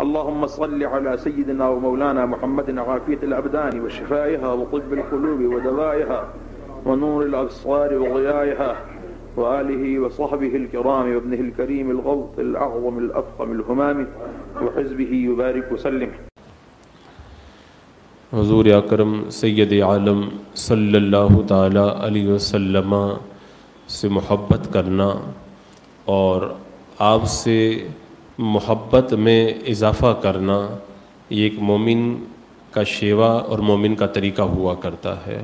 اللهم صل على سيدنا ومولانا محمد عافية الأبدان وشفائها وطب القلوب ودوائها ونور الأبصار وضيائها وآله وصحبه الكرام وابنه الكريم الغوث الأعظم الأفخم الهمام وحزبه يبارك وسلم. حضور اکرم سید عالم صلی اللہ تعالی علیہ وسلم سے محبت کرنا اور آپ سے محبت میں اضافہ کرنا یہ ایک مومن کا شیوا اور مومن کا طریقہ ہوا کرتا ہے،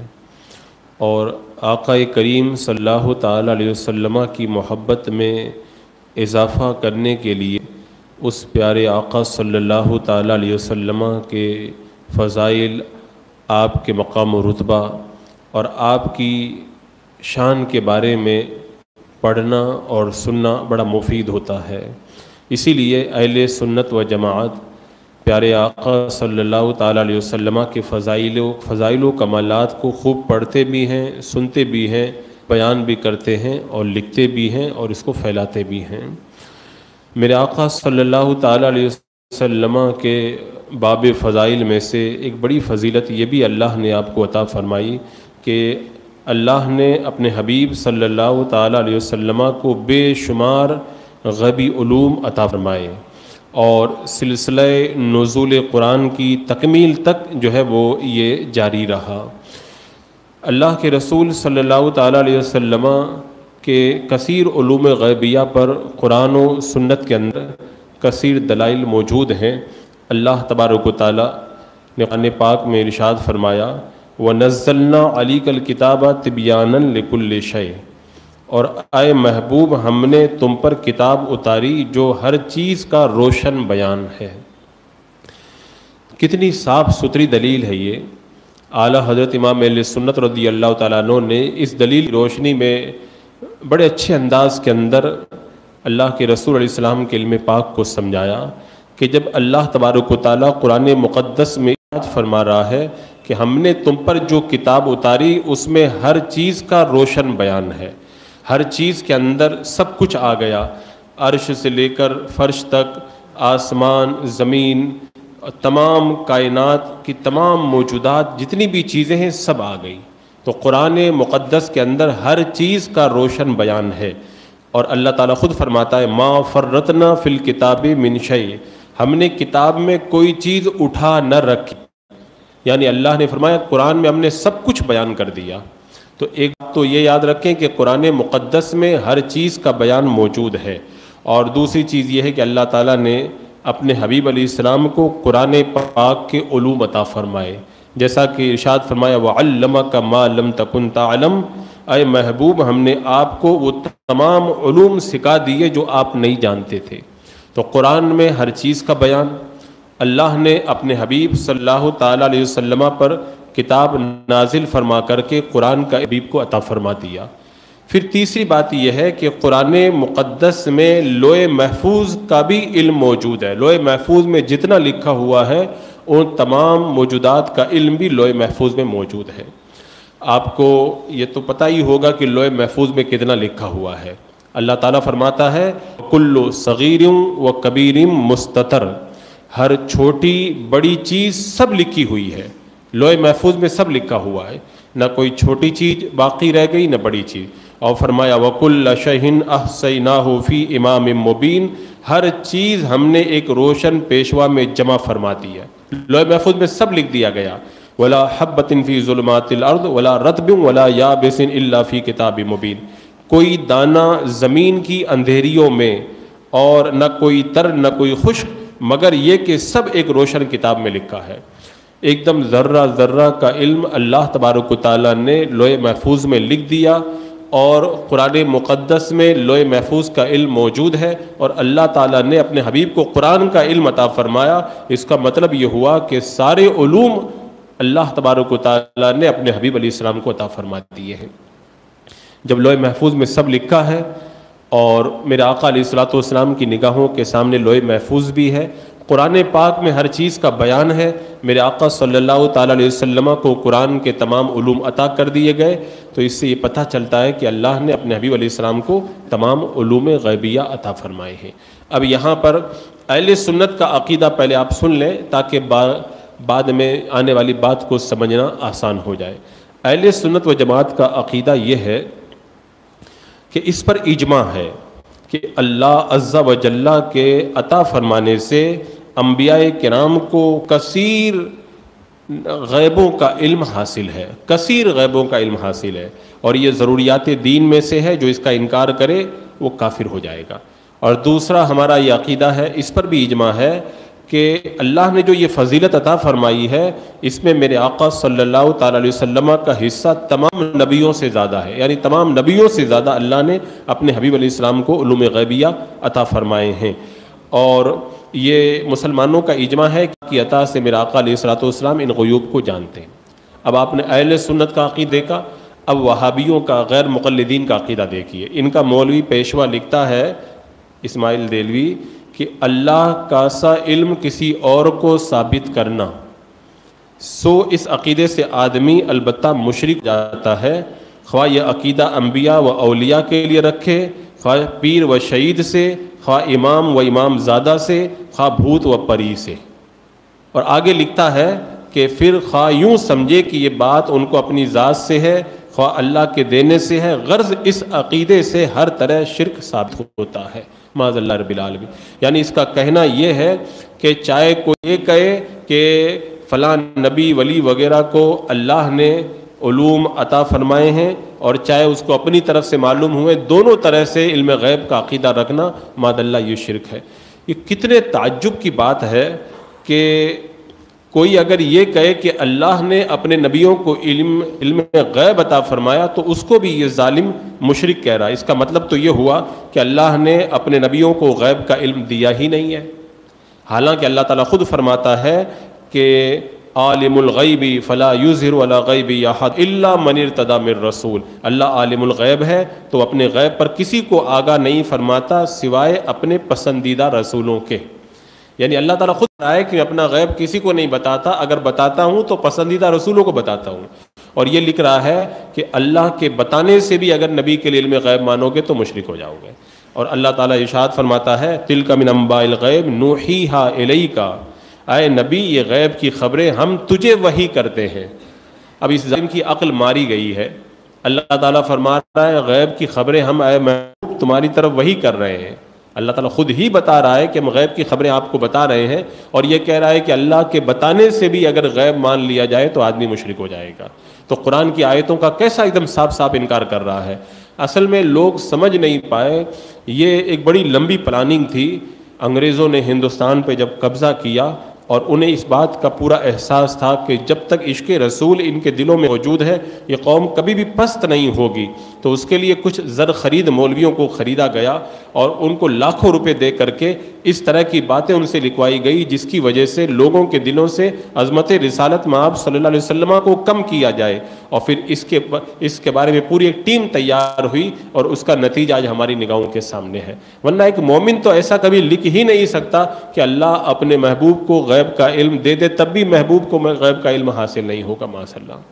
اور آقا کریم صلی اللہ تعالی علیہ وسلم کی محبت میں اضافہ کرنے کے لیے اس پیارے آقا صلی اللہ تعالی علیہ وسلم کے فضائل، آپ کے مقام و رتبہ اور آپ کی شان کے بارے میں پڑھنا اور سننا بڑا مفید ہوتا ہے۔ اسی لیے اہل سنت و جماعت پیارے آقا صلی اللہ تعالیٰ علیہ وسلم کے فضائل و کمالات کو خوب پڑھتے بھی ہیں، سنتے بھی ہیں، بیان بھی کرتے ہیں اور لکھتے بھی ہیں اور اس کو پھیلاتے بھی ہیں۔ میرے آقا صلی اللہ تعالیٰ علیہ وسلم کے باب فضائل میں سے ایک بڑی فضیلت یہ بھی اللہ نے آپ کو عطا فرمائی کہ اللہ نے اپنے حبیب صلی اللہ تعالیٰ علیہ وسلم کو بے شمار غیبی علوم عطا فرمائے، اور سلسلہ نزول قرآن کی تکمیل تک جو ہے وہ یہ جاری رہا۔ اللہ کے رسول صلی اللہ تعالیٰ علیہ وسلم کے کثیر علوم غیبیہ پر قرآن و سنت کے اندر کثیر دلائل موجود ہیں۔ اللہ تبارک و تعالیٰ نے قرآن پاک میں ارشاد فرمایا وَنَزَّلْنَا عَلَيْكَ الْكِتَابَ تِبْيَانًا لِكُلِّ شَيْءٍ، اور اے محبوب ہم نے تم پر کتاب اتاری جو ہر چیز کا روشن بیان ہے۔ کتنی صاف ستھری دلیل ہے یہ۔ اعلیٰ حضرت امام اہل سنت رضی اللہ تعالیٰ عنہ نے اس دلیل کی روشنی میں بڑے اچھے انداز کے اندر اللہ کے رسول علیہ السلام کے علم پاک کو سمجھایا کہ جب اللہ تبارک و تعالیٰ قرآن مقدس میں فرما رہا ہے کہ ہم نے تم پر جو کتاب اتاری اس میں ہر چیز کا روشن بیان ہے، ہر چیز کے اندر سب کچھ آ گیا، عرش سے لے کر فرش تک، آسمان، زمین، تمام کائنات کی تمام موجودات جتنی بھی چیزیں ہیں سب آ گئی۔ تو قرآن مقدس کے اندر ہر چیز کا روشن بیان ہے، اور اللہ تعالیٰ خود فرماتا ہے ما فرطنا فی الکتاب من شیء، ہم نے کتاب میں کوئی چیز اٹھا نہ رکھی، یعنی اللہ نے فرمایا قرآن میں ہم نے سب کچھ بیان کر دیا۔ تو ایک تو یہ یاد رکھیں کہ قرآن مقدس میں ہر چیز کا بیان موجود ہے، اور دوسری چیز یہ ہے کہ اللہ تعالیٰ نے اپنے حبیب علیہ السلام کو قرآن پاک کے علوم عطا فرمائے، جیسا کہ ارشاد فرمایا وَعَلَّمَكَ مَا لَمْ تَكُنْ تَعْلَمْ، اے محبوب ہم نے آپ کو وہ تمام علوم سکھا دیے جو آپ نہیں جانتے تھے۔ تو قرآن میں ہر چیز کا بیان، اللہ نے اپنے حبیب صلی اللہ تعالیٰ علیہ وسلم پر کتاب نازل فرما کر کے قرآن کا حبیب کو عطا فرما دیا۔ پھر تیسری بات یہ ہے کہ قرآن مقدس میں لوح محفوظ کا بھی علم موجود ہے۔ لوح محفوظ میں جتنا لکھا ہوا ہے ان تمام موجودات کا علم بھی لوح محفوظ میں موجود ہے۔ آپ کو یہ تو پتہ ہی ہوگا کہ لوح محفوظ میں کتنا لکھا ہوا ہے۔ اللہ تعالیٰ فرماتا ہے کل صغیر و کبیر مستتر، ہر چھوٹی بڑی چیز سب لکھی ہوئی ہے، لوح محفوظ میں سب لکھا ہوا ہے، نہ کوئی چھوٹی چیز باقی رہ گئی نہ بڑی چیز۔ اور فرمایا وَكُلَّ شَيْءٍ أَحْصَيْنَاهُ فِي إِمَامٍ مُبِينٍ، ہر چیز ہم نے ایک روشن پیشوا میں جمع فرما دی ہے، لوح محفوظ میں سب لکھ دیا گیا۔ وَلَا حَبَّةٍ فِي ظُلُمَاتِ الْأَرْضِ وَلَا رَطْبٍ وَلَا يَابِسٍ إِلَّا فِي كِتَابٍ مُبِينٍ، کوئی دانہ زمین کی اندھیریوں میں اور نہ کوئی تر نہ کوئی خشک، مگر یہ کہ سب ایک روشن کتاب میں لکھا ہے۔ ایک دم ذرہ ذرہ کا علم اللہ تبارک و تعالیٰ نے لوح محفوظ میں لکھ دیا، اور قرآن مقدس میں لوح محفوظ کا علم موجود ہے، اور اللہ تعالیٰ نے اپنے حبیب کو قرآن کا علم عطا فرمایا۔ اس کا مطلب یہ ہوا کہ سارے علوم اللہ تبارک و تعالیٰ نے اپنے حبیب علیہ السلام کو عطا فرما دیے ہیں۔ جب لوح محفوظ میں سب لکھا ہے اور میرے آقا علیہ الصلوۃ والسلام کی نگاہوں کے سامنے لوح محفوظ بھی ہے، قرآن پاک میں ہر چیز کا بیان ہے، میرے آقا صلی اللہ تعالیٰ علیہ وسلم کو قرآن کے تمام علوم عطا کر دیے گئے، تو اس سے یہ پتہ چلتا ہے کہ اللہ نے اپنے حبیب علیہ السلام کو تمام علوم غیبیہ عطا فرمائے ہیں۔ اب یہاں پر اہل سنت کا عقیدہ پہلے آپ سن لیں تاکہ بعد میں آنے والی بات کو سمجھنا آسان ہو جائے۔ اہل سنت و جماعت کا عقیدہ یہ ہے کہ اس پر اجماع ہے کہ اللہ عز و جل کے عطا فرمانے سے انبیاء کرام کو کثیر غیبوں کا علم حاصل ہے، کثیر غیبوں کا علم حاصل ہے، اور یہ ضروریات دین میں سے ہے، جو اس کا انکار کرے وہ کافر ہو جائے گا۔ اور دوسرا ہمارا یہ عقیدہ ہے، اس پر بھی اجماع ہے کہ اللہ نے جو یہ فضیلت عطا فرمائی ہے، اس میں میرے آقا صلی اللہ تعالی علیہ وسلم کا حصہ تمام نبیوں سے زیادہ ہے، یعنی تمام نبیوں سے زیادہ اللہ نے اپنے حبیب علیہ السلام کو علوم غیبیہ عطا فرمائے ہیں۔ اور یہ مسلمانوں کا اجماع ہے کہ عطا سے میرے آقا علیہ الصلوۃ والسلام ان غیوب کو جانتے ہیں۔ اب آپ نے اہل سنت کا عقیدہ دیکھا، اب وہابیوں کا، غیر مقلدین کا عقیدہ دیکھیے۔ ان کا مولوی پیشوا لکھتا ہے، اسماعیل دہلوی، کہ اللہ کا سا علم کسی اور کو ثابت کرنا، سو اس عقیدے سے آدمی البتہ مشرک جاتا ہے، خواہ یہ عقیدہ انبیاء و اولیاء کے لیے رکھے، خواہ پیر و شہید سے، خواہ امام و امام زادہ سے، خواہ بھوت و پری سے۔ اور آگے لکھتا ہے کہ پھر خواہ یوں سمجھے کہ یہ بات ان کو اپنی ذات سے ہے، خواہ اللہ کے دینے سے ہے، غرض اس عقیدے سے ہر طرح شرک ثابت ہوتا ہے، معاذ اللہ رب العالمین۔ یعنی اس کا کہنا یہ ہے کہ چاہے کوئی یہ کہے کہ فلاں نبی ولی وغیرہ کو اللہ نے علوم عطا فرمائے ہیں، اور چاہے اس کو اپنی طرف سے معلوم ہوئے، دونوں طرح سے علم غیب کا عقیدہ رکھنا معاذ اللہ یہ شرک ہے۔ یہ کتنے تعجب کی بات ہے کہ کوئی اگر یہ کہے کہ اللہ نے اپنے نبیوں کو علم غیب عطا فرمایا تو اس کو بھی یہ ظالم مشرک کہہ رہا ہے۔ اس کا مطلب تو یہ ہوا کہ اللہ نے اپنے نبیوں کو غیب کا علم دیا ہی نہیں ہے، حالانکہ اللہ تعالیٰ خود فرماتا ہے کہ عالم الغیب فلا یظہر علی غیبہ احد الا من ارتضی من رسول، اللہ عالم الغیب ہے تو اپنے غیب پر کسی کو آگاہ نہیں فرماتا سوائے اپنے پسندیدہ رسولوں کے۔ یعنی اللہ تعالیٰ خود رہا ہے کہ اپنا غیب کسی کو نہیں بتاتا، اگر بتاتا ہوں تو پسندیدہ رسولوں کو بتاتا ہوں۔ اور یہ لکھ رہا ہے کہ اللہ کے بتانے سے بھی اگر نبی کے لیے علم غیب مانو گے تو مشرک ہو جاؤ گے۔ اور اللہ تعالیٰ ارشاد فرماتا ہے تلک من انباء الغیب نوحیھا الیک، اے نبی یہ غیب کی خبریں ہم تجھے وحی کرتے ہیں۔ اب اس ظالم کی عقل ماری گئی ہے، اللہ تعالیٰ فرما رہا ہے غیب کی خبریں ہم اے محبوب تمہاری طرف وحی کر رہے ہیں۔ اللہ تعالیٰ خود ہی بتا رہا ہے کہ ہم غیب کی خبریں آپ کو بتا رہے ہیں، اور یہ کہہ رہا ہے کہ اللہ کے بتانے سے بھی اگر غیب مان لیا جائے تو آدمی مشرک ہو جائے گا۔ تو قرآن کی آیتوں کا کیسا ایک دم صاف صاف انکار کر رہا ہے۔ اصل میں لوگ سمجھ نہیں پائے، یہ ایک بڑی لمبی پلاننگ تھی۔ انگریزوں نے ہندوستان پہ جب قبضہ کیا اور انہیں اس بات کا پورا احساس تھا کہ جب تک عشق رسول ان کے دلوں میں موجود ہے یہ قوم کبھی بھی پست نہیں ہوگی، تو اس کے لیے کچھ زر خرید مولویوں کو خریدا گیا اور ان کو لاکھوں روپے دے کر کے اس طرح کی باتیں ان سے لکھوائی گئی جس کی وجہ سے لوگوں کے دلوں سے عظمت رسالت مآب صلی اللہ علیہ وسلم کو کم کیا جائے، اور پھر اس کے بارے میں پوری ایک ٹیم تیار ہوئی، اور اس کا نتیجہ آج ہماری نگاہوں کے سامنے ہے۔ ورنہ ایک مومن تو ایسا کبھی لکھ ہی نہیں سکتا کہ اللہ اپنے محبوب کو غیب کا علم دے دے، تب بھی محبوب کو غیب کا علم حاصل نہیں ہوگا معاذ اللہ۔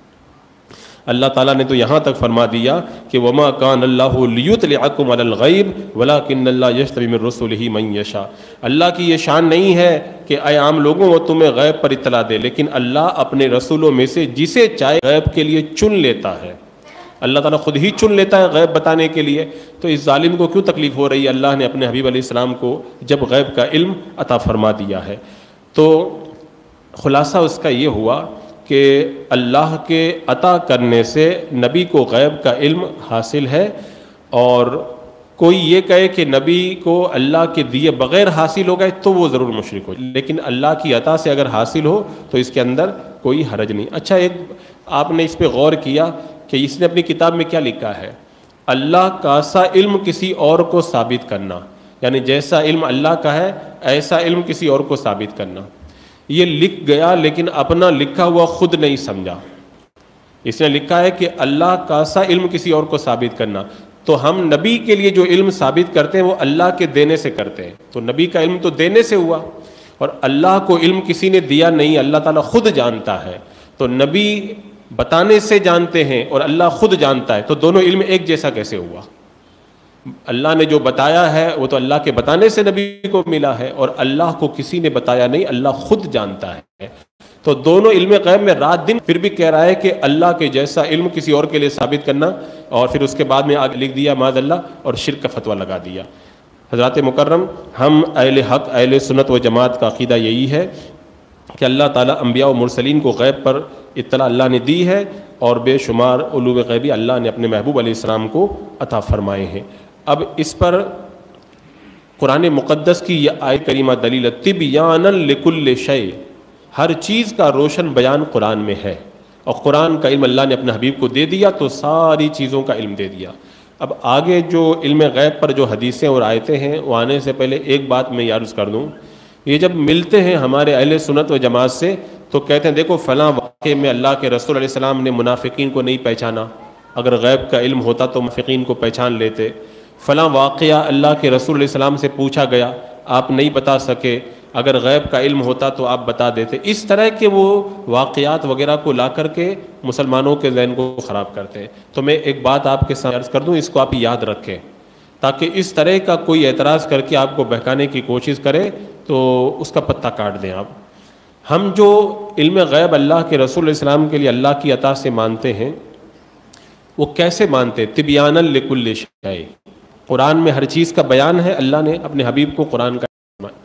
اللہ تعالیٰ نے تو یہاں تک فرما دیا کہ وما کان اللہ لیطلعکم علی الغیب ولکن اللہ یجتبی من رسلہ من یشاء، اللہ کی یہ شان نہیں ہے کہ اے عام لوگوں وہ تمہیں غیب پر اطلاع دے، لیکن اللہ اپنے رسولوں میں سے جسے چاہے غیب کے لیے چن لیتا ہے۔ اللہ تعالیٰ خود ہی چن لیتا ہے غیب بتانے کے لیے، تو اس ظالم کو کیوں تکلیف ہو رہی ہے؟ اللہ نے اپنے حبیب علیہ السلام کو جب غیب کا علم عطا فرما دیا ہے۔ تو خلاصہ اس کا یہ ہوا کہ اللہ کے عطا کرنے سے نبی کو غیب کا علم حاصل ہے، اور کوئی یہ کہے کہ نبی کو اللہ کے دیے بغیر حاصل ہو گئے تو وہ ضرور مشرک ہو، لیکن اللہ کی عطا سے اگر حاصل ہو تو اس کے اندر کوئی حرج نہیں۔ اچھا، ایک آپ نے اس پہ غور کیا کہ اس نے اپنی کتاب میں کیا لکھا ہے؟ اللہ کا سا علم کسی اور کو ثابت کرنا، یعنی جیسا علم اللہ کا ہے ایسا علم کسی اور کو ثابت کرنا۔ یہ لکھ گیا لیکن اپنا لکھا ہوا خود نہیں سمجھا۔ اس نے لکھا ہے کہ اللہ کا سا علم کسی اور کو ثابت کرنا، تو ہم نبی کے لیے جو علم ثابت کرتے ہیں وہ اللہ کے دینے سے کرتے ہیں، تو نبی کا علم تو دینے سے ہوا، اور اللہ کو علم کسی نے دیا نہیں، اللہ تعالیٰ خود جانتا ہے۔ تو نبی بتانے سے جانتے ہیں اور اللہ خود جانتا ہے، تو دونوں علم ایک جیسا کیسے ہوا؟ اللہ نے جو بتایا ہے وہ تو اللہ کے بتانے سے نبی کو ملا ہے، اور اللہ کو کسی نے بتایا نہیں، اللہ خود جانتا ہے۔ تو دونوں علم غیب میں رات دن، پھر بھی کہہ رہا ہے کہ اللہ کے جیسا علم کسی اور کے لیے ثابت کرنا، اور پھر اس کے بعد میں آگے لکھ دیا معاذ اللہ، اور شرک کا فتویٰ لگا دیا۔ حضرات مکرم، ہم اہل حق اہل سنت و جماعت کا عقیدہ یہی ہے کہ اللہ تعالیٰ انبیاء و مرسلین کو غیب پر اطلاع اللہ نے دی ہے، اور بے شمار علوم غیبی اللہ نے اپنے محبوب علیہ السلام کو عطا فرمائے ہیں۔ اب اس پر قرآن مقدس کی یہ آیت کریمہ دلیل ہے، تبیانا لکل شیء، ہر چیز کا روشن بیان قرآن میں ہے، اور قرآن کا علم اللہ نے اپنے حبیب کو دے دیا تو ساری چیزوں کا علم دے دیا۔ اب آگے جو علم غیب پر جو حدیثیں اور آیتیں ہیں وہ آنے سے پہلے ایک بات میں عرض کر دوں، یہ جب ملتے ہیں ہمارے اہل سنت و جماعت سے تو کہتے ہیں دیکھو فلاں واقعے میں اللہ کے رسول علیہ السلام نے منافقین کو نہیں پہچانا، اگر غیب کا علم ہوتا تو منافقین کو پہچان لیتے، فلاں واقعہ اللہ کے رسول علیہ السلام سے پوچھا گیا آپ نہیں بتا سکے، اگر غیب کا علم ہوتا تو آپ بتا دیتے۔ اس طرح کے وہ واقعات وغیرہ کو لا کر کے مسلمانوں کے ذہن کو خراب کرتے ہیں۔ تو میں ایک بات آپ کے سامنے عرض کر دوں، اس کو آپ یاد رکھیں، تاکہ اس طرح کا کوئی اعتراض کر کے آپ کو بہکانے کی کوشش کرے تو اس کا پتہ کاٹ دیں آپ۔ ہم جو علم غیب اللہ کے رسول علیہ السلام کے لیے اللہ کی عطا سے مانتے ہیں، وہ کیسے مانتے؟ تبیانا لکل شیء، قرآن میں ہر چیز کا بیان ہے، اللہ نے اپنے حبیب کو قرآن کا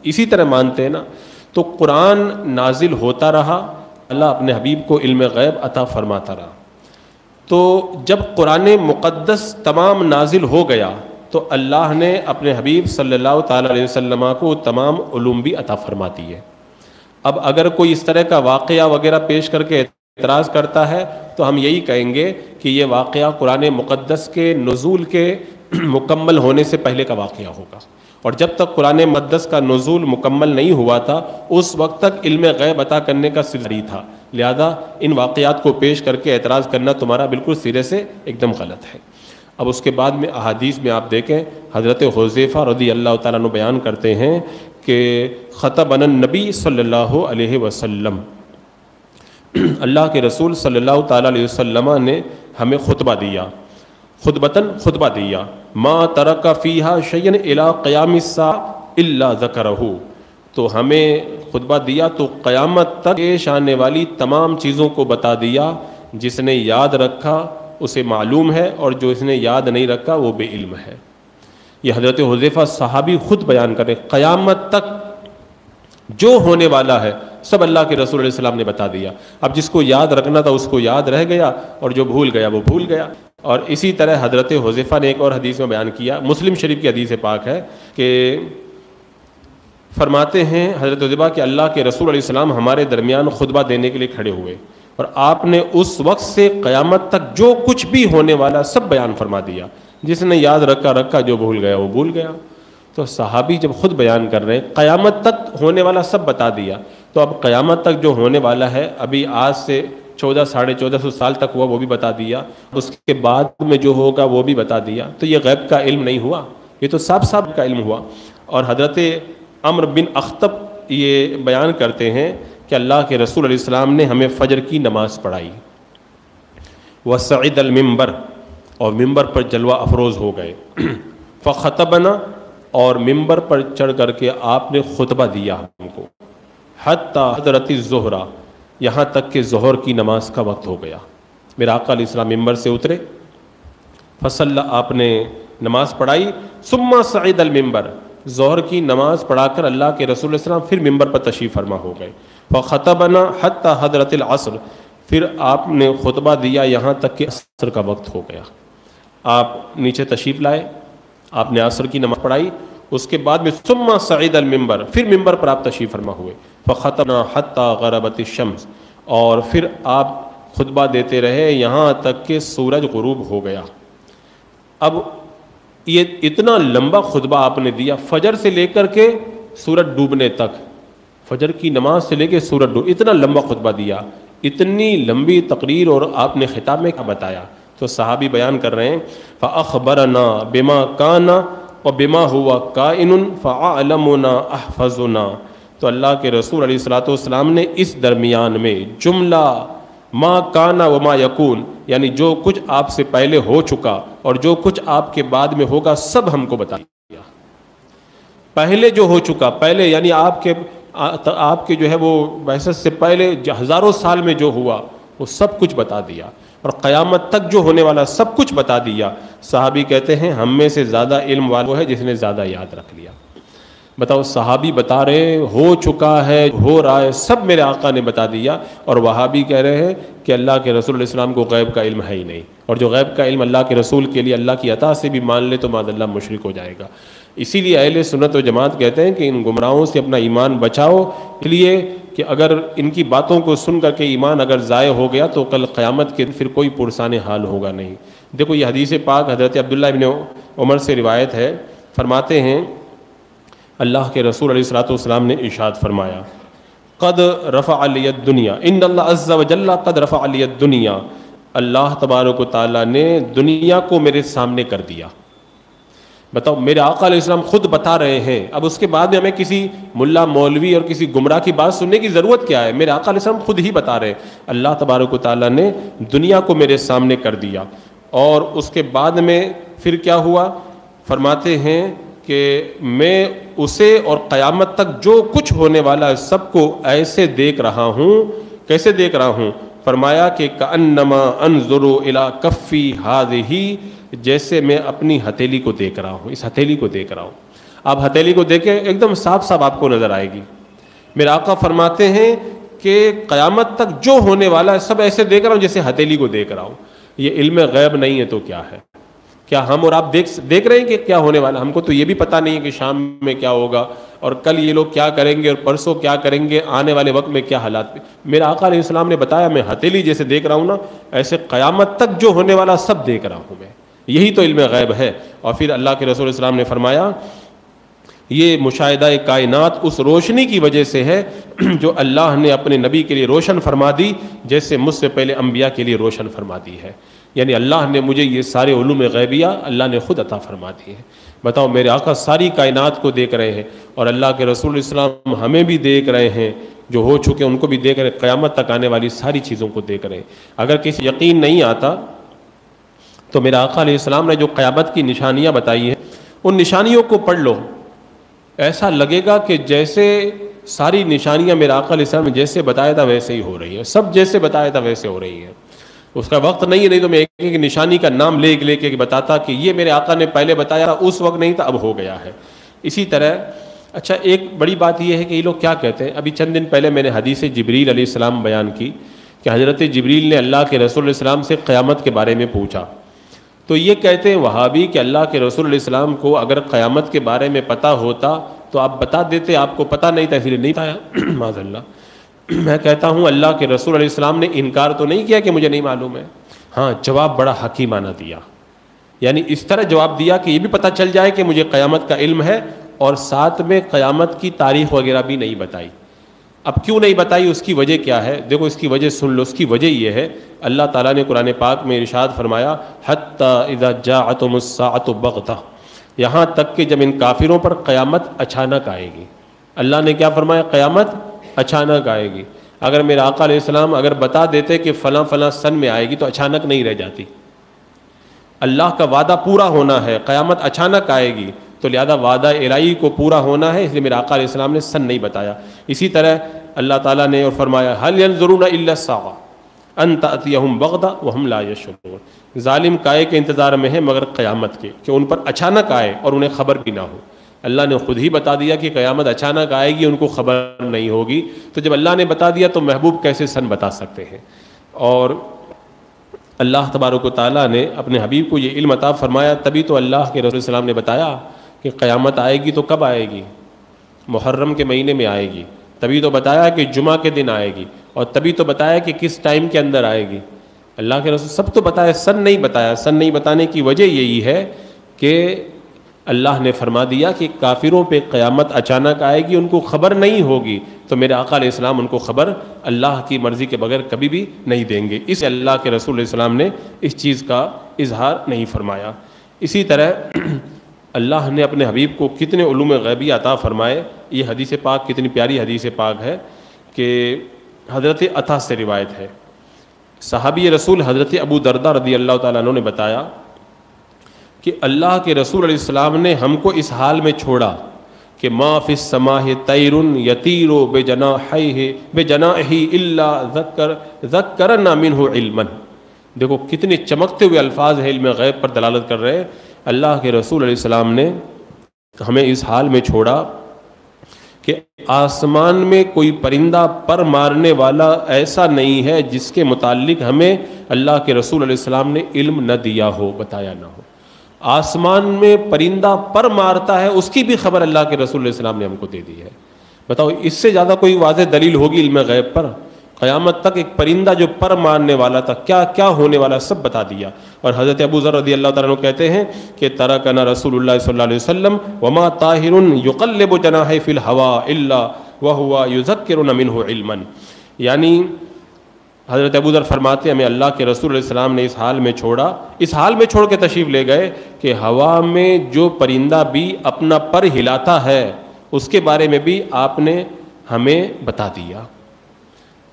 اسی طرح مانتے ہیں نا۔ تو قرآن نازل ہوتا رہا، اللہ اپنے حبیب کو علم غیب عطا فرماتا رہا، تو جب قرآن مقدس تمام نازل ہو گیا تو اللہ نے اپنے حبیب صلی اللہ تعالیٰ علیہ وسلم کو تمام علوم بھی عطا فرما دی ہے۔ اب اگر کوئی اس طرح کا واقعہ وغیرہ پیش کر کے اعتراض کرتا ہے تو ہم یہی کہیں گے کہ یہ واقعہ قرآن مقدس کے نزول کے مکمل ہونے سے پہلے کا واقعہ ہوگا، اور جب تک قرآن مقدس کا نزول مکمل نہیں ہوا تھا اس وقت تک علم غیب عطا کرنے کا سلسلہ تھا، لہذا ان واقعات کو پیش کر کے اعتراض کرنا تمہارا بالکل سرے سے ایک دم غلط ہے۔ اب اس کے بعد میں احادیث میں آپ دیکھیں، حضرت حذیفہ رضی اللہ تعالیٰ عنہ بیان کرتے ہیں کہ خطبنا النبی صلی اللہ علیہ وسلم، اللہ کے رسول صلی اللہ تعالیٰ علیہ وسلم نے ہمیں خطبہ دیا، خطبہ دیا، ما ترک فیہا شیئن الی قیام الساعہ الا ذکرہ، تو ہمیں خطبہ دیا تو قیامت تک پیش آنے والی تمام چیزوں کو بتا دیا، جس نے یاد رکھا اسے معلوم ہے، اور جو اس نے یاد نہیں رکھا وہ بے علم ہے۔ یہ حضرت حذیفہ صحابی خود بیان کرے، قیامت تک جو ہونے والا ہے سب اللہ کے رسول علیہ السلام نے بتا دیا۔ اب جس کو یاد رکھنا تھا اس کو یاد رہ گیا، اور جو بھول گیا وہ بھول گیا۔ اور اسی طرح حضرت حذیفہ نے ایک اور حدیث میں بیان کیا، مسلم شریف کی حدیث پاک ہے، کہ فرماتے ہیں حضرت حذیفہ کہ اللہ کے رسول علیہ السلام ہمارے درمیان خطبہ دینے کے لیے کھڑے ہوئے، اور آپ نے اس وقت سے قیامت تک جو کچھ بھی ہونے والا سب بیان فرما دیا، جس نے یاد رکھا، جو بھول گیا وہ بھول گیا۔ تو صحابی جب خود بیان کر رہے ہیں قیامت تک ہونے والا سب بتا دیا، تو اب قیامت تک جو ہونے والا ہے ابھی آج سے 1400-1450 سال تک ہوا وہ بھی بتا دیا، اس کے بعد میں جو ہوگا وہ بھی بتا دیا، تو یہ غیب کا علم نہیں ہوا، یہ تو صاف کا علم ہوا۔ اور حضرت عمرو بن اخطب یہ بیان کرتے ہیں کہ اللہ کے رسول علیہ السلام نے ہمیں فجر کی نماز پڑھائی، وصعد المنبر، اور ممبر پر جلوہ افروز ہو گئے، فخطبنا، اور ممبر پر چڑھ کر کے آپ نے خطبہ دیا ہم کو، حتی حضرت الظہرہ، یہاں تک کہ ظہر کی نماز کا وقت ہو گیا۔ میرا آقا علیہ السلام ممبر سے اترے، فصلی، آپ نے نماز پڑھائی، ثم صعد المنبر، ظہر کی نماز پڑھا کر اللہ کے رسول علیہ السلام پھر ممبر پر تشریف فرما ہو گئے، فخطبنا حتی حضرت العصر، پھر آپ نے خطبہ دیا یہاں تک کہ عصر کا وقت ہو گیا۔ آپ نیچے تشریف لائے، آپ نے عصر کی نماز پڑھائی، اس کے بعد میں ثم صعد المنبر، پھر ممبر پر آپ تشریف فرما ہوئے، فخطبنا حتی غربت الشمس، اور پھر آپ خطبہ دیتے رہے یہاں تک کہ سورج غروب ہو گیا۔ اب یہ اتنا لمبا خطبہ آپ نے دیا، فجر سے لے کر کے سورج ڈوبنے تک، فجر کی نماز سے لے کے سورج ڈوب، اتنا لمبا خطبہ دیا، اتنی لمبی تقریر، اور آپ نے خطاب میں کیا بتایا؟ تو صحابی بیان کر رہے ہیں، فَأَخْبَرَنَا بِمَا كَانَ وَبِمَا هُوَ كَائِنٌ فَأَعْلَمُنَا أَحْفَظُنَا، تو اللہ کے رسول علیہ الصلوۃ والسلام نے اس درمیان میں جملہ ما کانا وما یکون، یعنی جو کچھ آپ سے پہلے ہو چکا اور جو کچھ آپ کے بعد میں ہوگا سب ہم کو بتا دیا۔ پہلے جو ہو چکا، پہلے یعنی آپ کے جو ہے وہ بعثت سے پہلے ہزاروں سال میں جو ہوا وہ سب کچھ بتا دیا، اور قیامت تک جو ہونے والا سب کچھ بتا دیا۔ صحابی کہتے ہیں ہم میں سے زیادہ علم والا وہ ہے جس نے زیادہ یاد رکھ لیا۔ بتاؤ، صحابی بتا رہے ہیں ہو چکا ہے، ہو رہا ہے، سب میرے آقا نے بتا دیا، اور وہابی کہہ رہے ہیں کہ اللہ کے رسول علیہ السلام کو غیب کا علم ہے ہی نہیں، اور جو غیب کا علم اللہ کے رسول کے لیے اللہ کی عطا سے بھی مان لے تو معاذ اللہ مشرک ہو جائے گا۔ اسی لیے اہل سنت و جماعت کہتے ہیں کہ ان گمراہوں سے اپنا ایمان بچاؤ، اس لیے کہ اگر ان کی باتوں کو سن کر کے ایمان اگر ضائع ہو گیا تو کل قیامت کے پھر کوئی پرسان حال ہوگا نہیں۔ دیکھو یہ حدیث پاک حضرت عبداللہ ابن عمر سے روایت ہے، فرماتے ہیں اللہ کے رسول علیہ الصلوۃ والسلام نے ارشاد فرمایا قد رفع لی الدنیا، ان اللہ عز وجل قد رفع لی الدنیا، اللہ تبارک و تعالیٰ نے دنیا کو میرے سامنے کر دیا۔ بتاؤ، میرے آقا علیہ السلام خود بتا رہے ہیں، اب اس کے بعد میں ہمیں کسی ملا مولوی اور کسی گمراہ کی بات سننے کی ضرورت کیا ہے؟ میرے آقا علیہ السلام خود ہی بتا رہے ہیں اللہ تبارک و تعالیٰ نے دنیا کو میرے سامنے کر دیا، اور اس کے بعد میں پھر کیا ہوا؟ فرماتے ہیں کہ میں اسے اور قیامت تک جو کچھ ہونے والا ہے سب کو ایسے دیکھ رہا ہوں۔ کیسے دیکھ رہا ہوں؟ فرمایا کہ کأنما انظر الی کفی ہذہ، جیسے میں اپنی ہتھیلی کو دیکھ رہا ہوں، اس ہتھیلی کو دیکھ رہا ہوں۔ آپ ہتھیلی کو دیکھیں ایک دم صاف صاف آپ کو نظر آئے گی۔ میرے آقا فرماتے ہیں کہ قیامت تک جو ہونے والا ہے سب ایسے دیکھ رہا ہوں جیسے ہتھیلی کو دیکھ رہا ہوں۔ یہ علم غیب نہیں ہے تو کیا ہے؟ کیا ہم اور آپ دیکھ رہے ہیں کہ کیا ہونے والا؟ ہم کو تو یہ بھی پتہ نہیں ہے کہ شام میں کیا ہوگا، اور کل یہ لوگ کیا کریں گے، اور پرسوں کیا کریں گے، آنے والے وقت میں کیا حالات۔ میرا آقا علیہ السلام نے بتایا میں ہتھیلی جیسے دیکھ رہا ہوں نا، ایسے قیامت تک جو ہونے والا سب دیکھ رہا ہوں میں۔ یہی تو علم غیب ہے۔ اور پھر اللہ کے رسول السلام نے فرمایا یہ مشاہدہ کائنات اس روشنی کی وجہ سے ہے جو اللہ نے اپنے نبی کے لیے روشن فرما دی، جیسے مجھ سے پہلے انبیاء کے لیے روشن فرما دی ہے۔ یعنی اللہ نے مجھے یہ سارے علوم غیبیہ اللہ نے خود عطا فرما دی ہے۔ بتاؤ، میرے آقا ساری کائنات کو دیکھ رہے ہیں، اور اللہ کے رسول السلام ہمیں بھی دیکھ رہے ہیں، جو ہو چکے ان کو بھی دیکھ رہے ہیں، قیامت تک آنے والی ساری چیزوں کو دیکھ رہے ہیں۔ اگر کسی یقین نہیں آتا تو میرے آقا علیہ السلام نے جو قیامت کی نشانیاں بتائی ہیں ان نشانیوں کو پڑھ لو، ایسا لگے گا کہ جیسے ساری نشانیاں میرے آقا علیہ السلام نے جیسے بتایا تھا ویسے ہی ہو رہی ہیں، سب جیسے بتایا تھا ویسے ہو رہی ہیں۔ اس کا وقت نہیں تو میں ایک ایک نشانی کا نام لے کے بتاتا کہ یہ میرے آقا نے پہلے بتایا تھا، اس وقت نہیں تھا، اب ہو گیا ہے۔ اسی طرح اچھا ایک بڑی بات یہ ہے کہ یہ لوگ کیا کہتے ہیں، ابھی چند دن پہلے میں نے حدیث جبریل علیہ السلام بیان کی کہ حضرت جبریل نے اللہ کے رسول علیہ السلام سے قیامت کے بارے میں پوچھا، تو یہ کہتے ہیں وہابی کہ اللہ کے رسول علیہ السلام کو اگر قیامت کے بارے میں پتہ ہوتا تو آپ بتا دیتے، آپ کو پتہ نہیں تھا اس لیے نہیں تھا معاذ اللہ۔ میں کہتا ہوں اللہ کے رسول علیہ السلام نے انکار تو نہیں کیا کہ مجھے نہیں معلوم ہے، ہاں جواب بڑا حکیمانہ دیا، یعنی اس طرح جواب دیا کہ یہ بھی پتہ چل جائے کہ مجھے قیامت کا علم ہے، اور ساتھ میں قیامت کی تاریخ وغیرہ بھی نہیں بتائی۔ اب کیوں نہیں بتائی، اس کی وجہ کیا ہے؟ دیکھو اس کی وجہ سن لو۔ اس کی وجہ یہ ہے اللہ تعالیٰ نے قرآن پاک میں ارشاد فرمایا حتی اذا جاءتهم الساعة بغتہ، یہاں تک کہ جب ان کافروں پر قیامت اچانک آئے گی۔ اللہ نے کیا فرمایا؟ قیامت اچانک آئے گی۔ اگر میرے آقا علیہ السلام اگر بتا دیتے کہ فلاں فلاں سن میں آئے گی تو اچانک نہیں رہ جاتی۔ اللہ کا وعدہ پورا ہونا ہے، قیامت اچانک آئے گی تو لہذا وعدہ الہی کو پورا ہونا ہے، اس لیے میرے آقا علیہ السلام نے سن نہیں بتایا۔ اسی طرح اللہ تعالیٰ نے اور فرمایا هل ينظرون الا الساعة ان تأتيهم بغتة وهم لا يشعرون، ظالم کائے کے انتظار میں ہے مگر قیامت کے کہ ان پر اچانک آئے اور انہیں خبر بھی نہ ہو۔ اللہ نے خود ہی بتا دیا کہ قیامت اچانک آئے گی، ان کو خبر نہیں ہوگی، تو جب اللہ نے بتا دیا تو محبوب کیسے سن بتا سکتے ہیں؟ اور اللہ تبارک و تعالیٰ نے اپنے حبیب کو یہ علم عطا فرمایا، تبھی تو اللہ کے رسول السلام نے بتایا کہ قیامت آئے گی تو کب آئے گی؟ محرم کے مہینے میں آئے گی، تبھی تو بتایا کہ جمعہ کے دن آئے گی، اور تبھی تو بتایا کہ کس ٹائم کے اندر آئے گی۔ اللہ کے رسول سب تو بتایا، سن نہیں بتایا۔ سن نہیں بتانے کی وجہ یہی ہے کہ اللہ نے فرما دیا کہ کافروں پہ قیامت اچانک آئے گی، ان کو خبر نہیں ہوگی، تو میرے آقا علیہ السلام ان کو خبر اللہ کی مرضی کے بغیر کبھی بھی نہیں دیں گے، اس اللہ کے رسول علیہ السلام نے اس چیز کا اظہار نہیں فرمایا۔ اسی طرح اللہ نے اپنے حبیب کو کتنے علوم غیبی عطا فرمائے۔ یہ حدیث پاک کتنی پیاری حدیث پاک ہے کہ حضرت عطا سے روایت ہے صحابی رسول حضرت ابو دردہ رضی اللہ تعالیٰ عنہ نے بتایا کہ اللہ کے رسول علیہ السلام نے ہم کو اس حال میں چھوڑا کہ ما فی السماء طیر یطیر بجناحہ الا ذکرنا منہ علما. دیکھو کتنے چمکتے ہوئے الفاظ ہیں، علم غیب پر دلالت کر رہے ہیں. اللہ کے رسول علیہ السلام نے ہمیں اس حال میں چھوڑا کہ آسمان میں کوئی پرندہ پر مارنے والا ایسا نہیں ہے جس کے متعلق ہمیں اللہ کے رسول علیہ السلام نے علم نہ دیا ہو، بتایا نہ ہو. آسمان میں پرندہ پر مارتا ہے اس کی بھی خبر اللہ کے رسول علیہ السلام نے ہم کو دے دی ہے. بتاؤ اس سے زیادہ کوئی واضح دلیل ہوگی علم غیب پر؟ قیامت تک ایک پرندہ جو پر مارنے والا تھا، کیا کیا ہونے والا، سب بتا دیا. اور حضرت ابو ذر رضی اللہ تعالیٰ عنہ کہتے ہیں کہ ترکنا رسول اللہ صلی اللہ علیہ وسلم وما طاہر یقلب جناحہ فی الہوا الا وہو یذکرنا منہ علما. یعنی حضرت ابو ذر فرماتے ہیں ہمیں اللہ کے رسول علیہ السلام نے اس حال میں چھوڑا، اس حال میں چھوڑ کے تشریف لے گئے کہ ہوا میں جو پرندہ بھی اپنا پر ہلاتا ہے اس کے بارے میں بھی آپ نے ہمیں بتا دیا.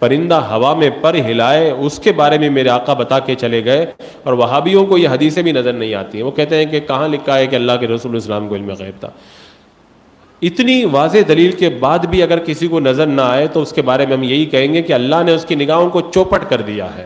پرندہ ہوا میں پر ہلائے اس کے بارے میں میرے آقا بتا کے چلے گئے. اور وہابیوں کو یہ حدیثیں بھی نظر نہیں آتی ہیں. وہ کہتے ہیں کہ کہاں لکھا ہے کہ اللہ کے رسول علیہ السلام کو علم غیب تھا. اتنی واضح دلیل کے بعد بھی اگر کسی کو نظر نہ آئے تو اس کے بارے میں ہم یہی کہیں گے کہ اللہ نے اس کی نگاہوں کو چوپٹ کر دیا ہے،